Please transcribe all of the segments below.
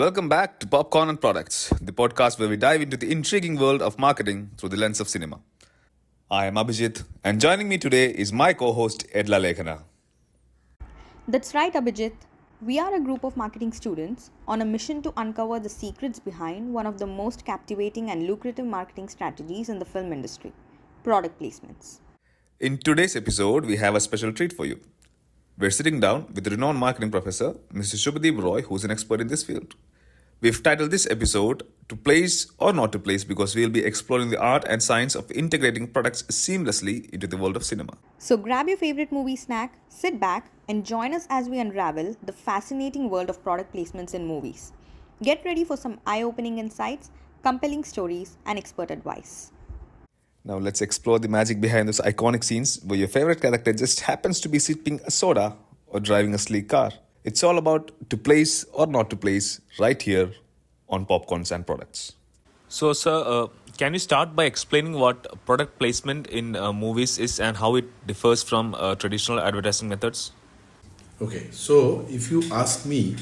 Welcome back to Popcorn and Products, the podcast where we dive into the intriguing world of marketing through the lens of cinema. I am Abhijit, and joining me today is my co-host Edla Lekhana. That's right, Abhijit. We are a group of marketing students on a mission to uncover the secrets behind one of the most captivating and lucrative marketing strategies in the film industry: product placements. In today's episode, we have a special treat for you. We're sitting down with renowned marketing professor, Mr. Shubadip Roy, who's an expert in this field. We've titled this episode To Place or Not to Place because we'll be exploring the art and science of integrating products seamlessly into the world of cinema. So grab your favorite movie snack, sit back, and join us as we unravel the fascinating world of product placements in movies. Get ready for some eye-opening insights, compelling stories, and expert advice. Now let's explore the magic behind those iconic scenes where your favorite character just happens to be sipping a soda or driving a sleek car. It's all about to place or not to place right here on Popcorns and Products. So, sir, can you start by explaining what product placement in movies is and how it differs from traditional advertising methods? Okay, so if you ask me,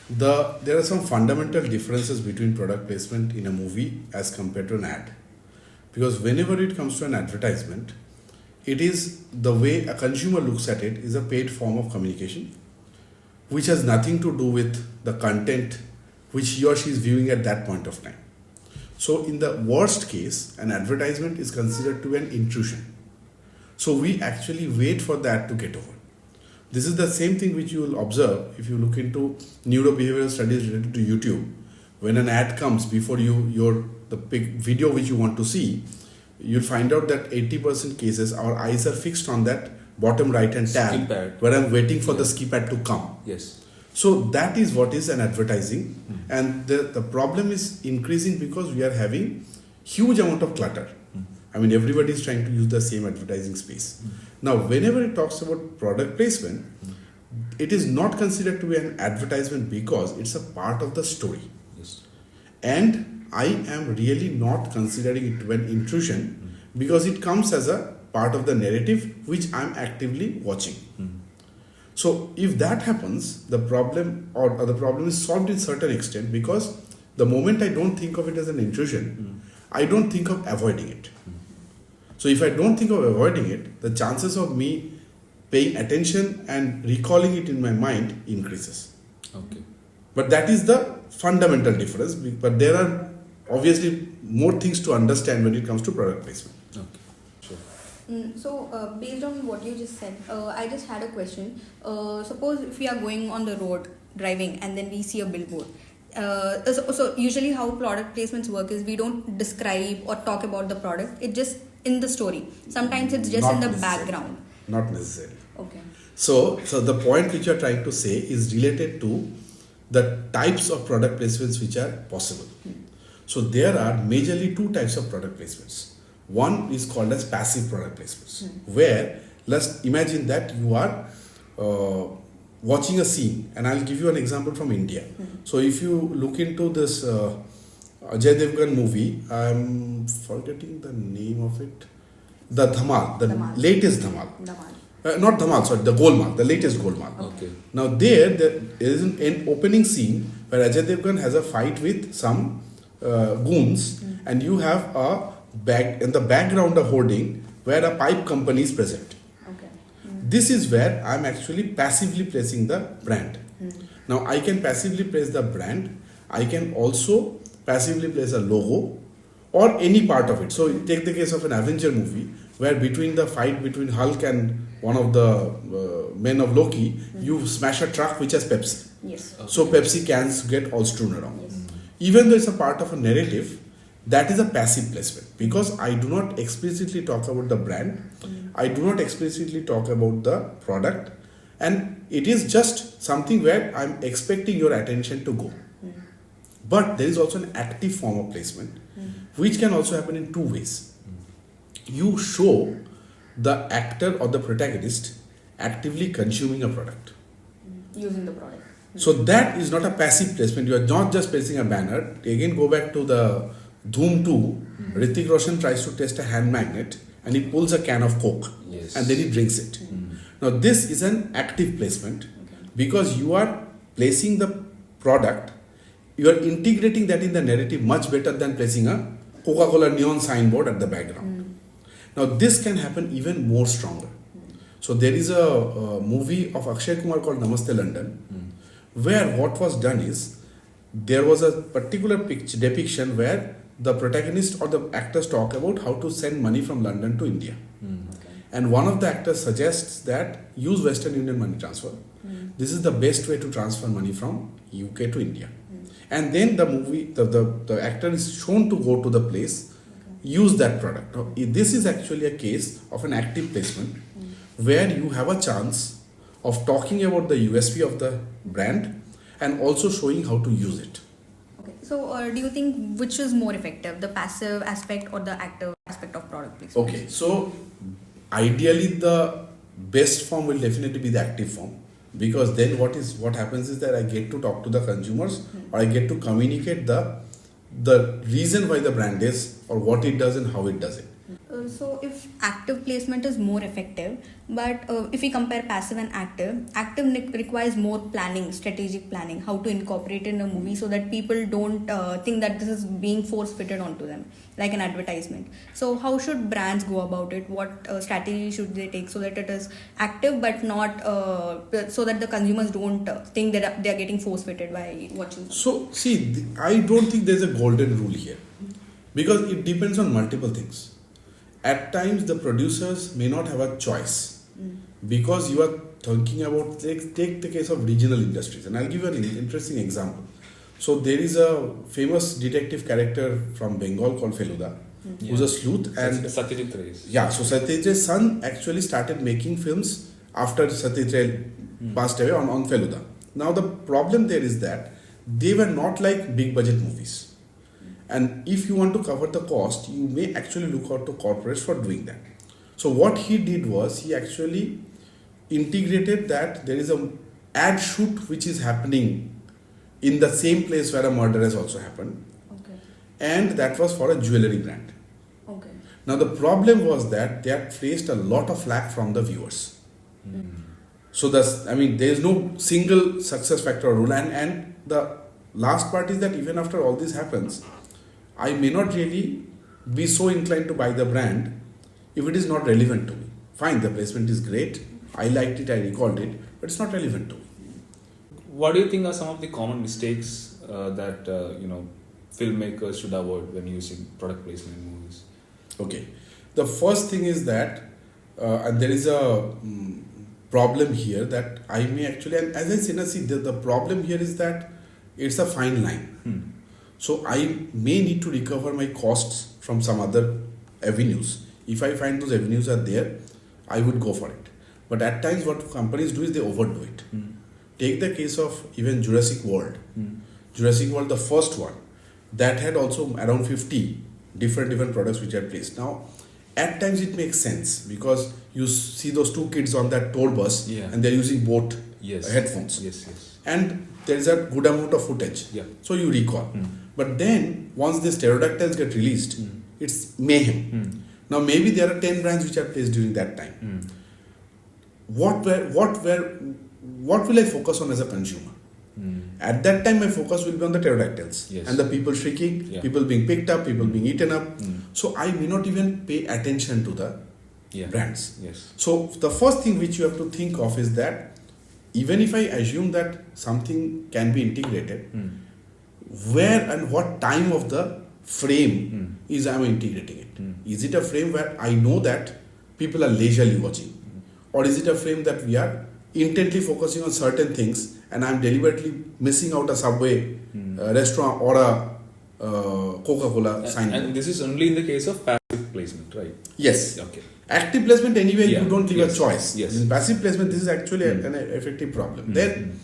there are some fundamental differences between product placement in a movie as compared to an ad. Because whenever it comes to an advertisement, it is the way a consumer looks at it is a paid form of communication, which has nothing to do with the content which he or she is viewing at that point of time. So in the worst case, an advertisement is considered to be an intrusion. So we actually wait for that to get over. This is the same thing which you will observe if you look into neurobehavioral studies related to YouTube. When an ad comes before the big video which you want to see, you'll find out that 80% cases our eyes are fixed on that bottom right hand tab where I'm waiting for the skip ad to come. Yes. So that is what is an advertising, and the problem is increasing because we are having huge amount of clutter. I mean, everybody is trying to use the same advertising space. Now, whenever it talks about product placement, it is not considered to be an advertisement because it's a part of the story. Yes. And I am really not considering it to be an intrusion because it comes as a part of the narrative which I'm actively watching. So if that happens, the problem is solved in certain extent because the moment I don't think of it as an intrusion, I don't think of avoiding it. So if I don't think of avoiding it, the chances of me paying attention and recalling it in my mind increases. Okay. But that is the fundamental difference. But there are obviously more things to understand when it comes to product placement. Okay. Sure. So, based on what you just said, I just had a question. Suppose if we are going on the road driving and then we see a billboard. So usually how product placements work is we don't describe or talk about the product. It's just in the story. Sometimes it's just in the background. Not necessarily. Okay. So the point which you are trying to say is related to the types of product placements which are possible. So there are majorly two types of product placements. One is called as passive product placements, where let's imagine that you are watching a scene, and I'll give you an example from India. So if you look into this Ajay Devgan movie, I'm forgetting the name of it, the Dhamal, latest Dhamal. Not Dhamal, sorry, the Golmaal, the latest Golmaal. Okay. Now there is an opening scene where Ajay Devgan has a fight with some goons, and you have in the background a hoarding where a pipe company is present. Okay. This is where I'm actually passively placing the brand. Now I can passively place the brand. I can also passively place a logo or any part of it. So take the case of an Avenger movie where between the fight between Hulk and one of the men of Loki, you smash a truck which has Pepsi. Yes. Okay. So Pepsi cans get all strewn around. Yes. Even though it's a part of a narrative, that is a passive placement because I do not explicitly talk about the brand. I do not explicitly talk about the product, and it is just something where I'm expecting your attention to go. But there is also an active form of placement which can also happen in two ways. You show the actor or the protagonist actively consuming a product. Using the product. So that is not a passive placement. You are not just placing a banner. Again, go back to the Dhoom 2. Hrithik Roshan tries to test a hand magnet and he pulls a can of Coke. Yes. And then he drinks it. Now this is an active placement because you are placing the product you are integrating that in the narrative much better than placing a Coca-Cola neon signboard at the background. Now this can happen even more stronger. So there is a movie of Akshay Kumar called Namaste London, where what was done is there was a particular picture depiction where the protagonist or the actors talk about how to send money from London to India. And one of the actors suggests that use Western Union money transfer. This is the best way to transfer money from UK to India. And then the actor is shown to go to the place, use that product. Now, this is actually a case of an active placement where you have a chance of talking about the USP of the brand and also showing how to use it. Okay. So, do you think which is more effective, the passive aspect or the active aspect of product placement? Okay, so ideally the best form will definitely be the active form, because then what happens is that I get to talk to the consumers or I get to communicate the reason why the brand is or what it does and how it does it. So if active placement is more effective, but if we compare passive and active requires more planning, strategic planning, how to incorporate in a movie so that people don't think that this is being force fitted onto them like an advertisement. So how should brands go about it? What strategy should they take so that it is active but not so that the consumers don't think that they are getting force fitted by watching? So see, I don't think there's a golden rule here, because it depends on multiple things. At times the producers may not have a choice because you are thinking about, take the case of regional industries, and I'll give you an interesting example. So there is a famous detective character from Bengal called Feluda, who's a sleuth, and Satyajit Ray. yeah, so Satyajit Ray's son actually started making films after Satyajit Ray passed away on Feluda. Now the problem there is that they were not like big budget movies. And if you want to cover the cost, you may actually look out to corporates for doing that. So what he did was he actually integrated that there is a ad shoot which is happening in the same place where a murder has also happened. Okay. And that was for a jewelry brand. Okay. Now the problem was that they had faced a lot of flack from the viewers. So there is no single success factor or rule. And the last part is that even after all this happens, I may not really be so inclined to buy the brand if it is not relevant to me. Fine, the placement is great, I liked it, I recalled it, but it's not relevant to me. What do you think are some of the common mistakes that filmmakers should avoid when using product placement in movies? Okay, the first thing is that, and there is a problem here that I may actually, and as I said, the problem here is that it's a fine line. So I may need to recover my costs from some other avenues. If I find those avenues are there, I would go for it. But at times what companies do is they overdo it. Take the case of even Jurassic World. Jurassic World, the first one, that had also around 50 different products which are placed. Now, at times it makes sense because you see those two kids on that tour bus and they're using both headphones. Yes. And there is a good amount of footage. So you recall. But then, once these pterodactyls get released, it's mayhem. Now, maybe there are 10 brands which are placed during that time. What will I focus on as a consumer? At that time, my focus will be on the pterodactyls and the people shrieking, people being picked up, people being eaten up. So, I may not even pay attention to the brands. So, the first thing which you have to think of is that even if I assume that something can be integrated, where and what time of the frame is I am integrating it? Is it a frame where I know that people are leisurely watching? Or is it a frame that we are intently focusing on certain things and I am deliberately missing out a Subway restaurant or a Coca-Cola sign? And this is only in the case of passive placement, right? Yes. Okay. Active placement anyway, you don't leave a choice. In passive placement, this is actually an effective problem. Then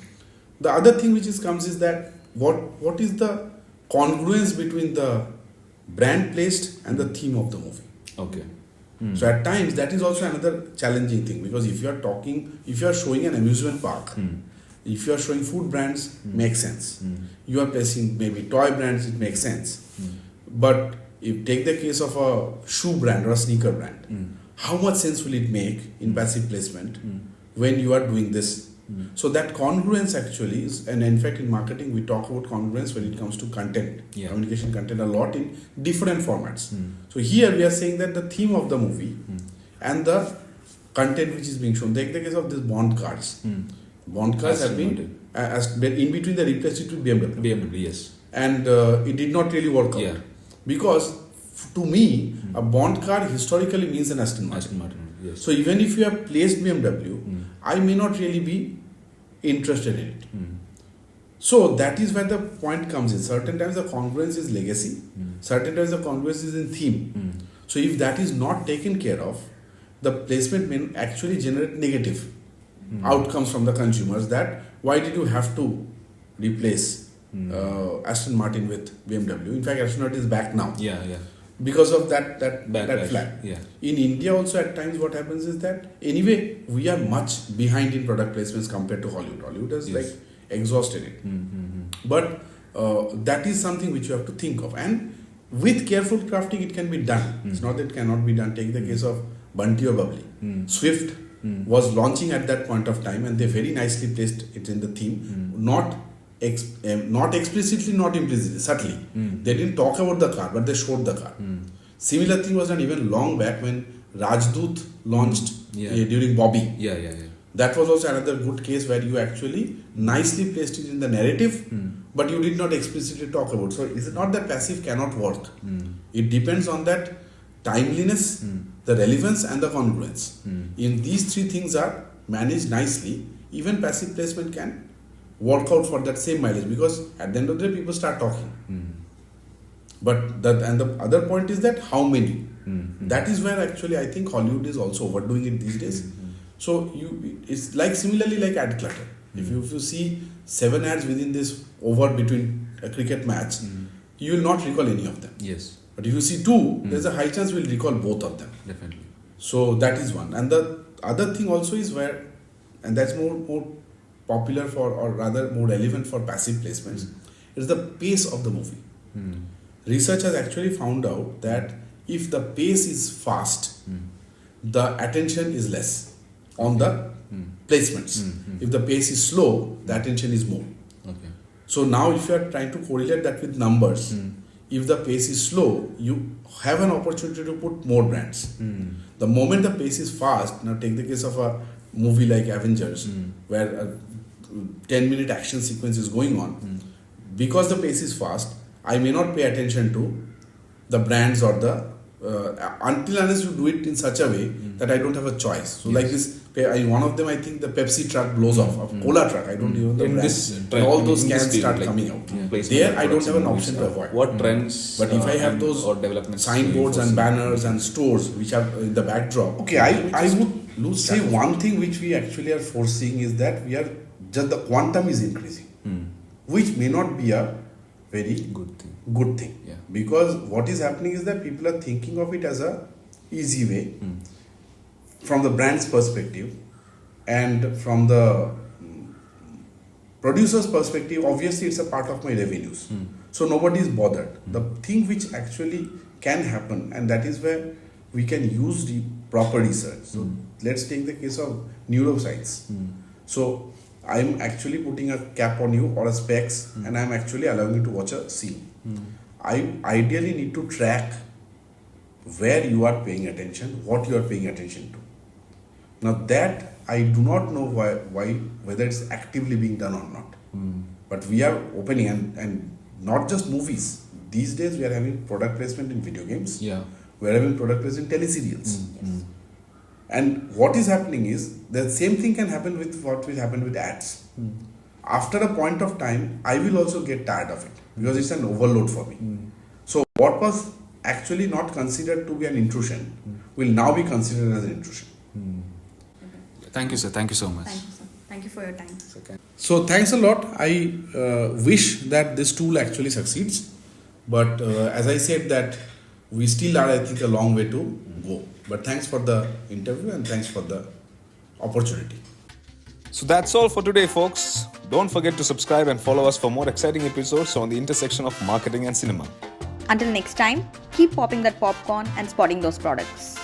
the other thing which comes is that what is the congruence between the brand placed and the theme of the movie? Okay. So at times that is also another challenging thing, because if you are showing an amusement park, if you are showing food brands, makes sense. You are placing maybe toy brands, it makes sense. But if take the case of a shoe brand or a sneaker brand, how much sense will it make in passive placement when you are doing this So that congruence actually is, and in fact in marketing we talk about congruence when it comes to content, communication content a lot in different formats. So here we are saying that the theme of the movie and the content which is being shown. Take the case of this Bond cars. Bond cars have been in between the replaced it with BMW. BMW, yes. And it did not really work out. Because to me, a Bond car historically means an Aston Martin. Aston Martin, yes. So even if you have placed BMW, I may not really be interested in it. So that is where the point comes in. Certain times the congruence is legacy. Certain times the congruence is in theme. So if that is not taken care of, the placement may actually generate negative outcomes from the consumers. That why did you have to replace Aston Martin with BMW? In fact, Aston Martin is back now. Because of that flag. In India also at times what happens is that anyway we are much behind in product placements compared to Hollywood. Hollywood has like exhausted it. But that is something which you have to think of, and with careful crafting it can be done. It's not that it cannot be done. Take the case of Bunty or Bubbly. Swift was launching at that point of time and they very nicely placed it in the theme. Not explicitly, not implicitly, subtly. They didn't talk about the car, but they showed the car. Similar thing was done even long back when Rajdoot launched during Bobby. That was also another good case where you actually nicely placed it in the narrative, but you did not explicitly talk about. So it's not that passive cannot work. It depends on that timeliness, the relevance, and the congruence. In these three things are managed nicely, even passive placement can work out for that same mileage, because at the end of the day people start talking. But the other point is that how many. That is where actually I think Hollywood is also overdoing it these days. So it's like similarly like ad clutter. If you see 7 ads within this over between a cricket match, you will not recall any of them. But if you see 2, there's a high chance you will recall both of them. Definitely. So that is one. And the other thing also is where, and that's more popular for, or rather more relevant for passive placements, is the pace of the movie. Research has actually found out that if the pace is fast, the attention is less on the placements. If the pace is slow, the attention is more. So now if you are trying to correlate that with numbers, if the pace is slow, you have an opportunity to put more brands. The moment the pace is fast, now take the case of a movie like Avengers, where a 10-minute action sequence is going on. Because the pace is fast, I may not pay attention to the brands or the until unless you do it in such a way that I don't have a choice. So like this, one of them I think the Pepsi truck blows off, a cola truck, I don't even know the brand. And all those cans start coming out. There I don't have an option to avoid. What trends? But if I have those signboards and banners and stores which have in the backdrop, okay, I would say one thing which we actually are foreseeing is that we are just the quantum is increasing, which may not be a very good thing. Because what is happening is that people are thinking of it as a easy way from the brand's perspective, and from the producer's perspective, obviously it's a part of my revenues. So nobody is bothered. The thing which actually can happen, and that is where we can use the proper research. So let's take the case of neuroscience. So I'm actually putting a cap on you or a specs, and I'm actually allowing you to watch a scene. I ideally need to track where you are paying attention, what you are paying attention to. Now that I do not know why whether it's actively being done or not. But we are opening, and not just movies. These days we are having product placement in video games. We are having product placement in teleserials. And what is happening is the same thing can happen with what will happen with ads. After a point of time, I will also get tired of it because it's an overload for me. So what was actually not considered to be an intrusion will now be considered as an intrusion. Thank you, sir. Thank you so much. Thank you, sir. Thank you for your time. So thanks a lot. I wish that this tool actually succeeds. But as I said that we still are, I think, a long way to go. But thanks for the interview and thanks for the opportunity. So that's all for today, folks. Don't forget to subscribe and follow us for more exciting episodes on the intersection of marketing and cinema. Until next time, keep popping that popcorn and spotting those products.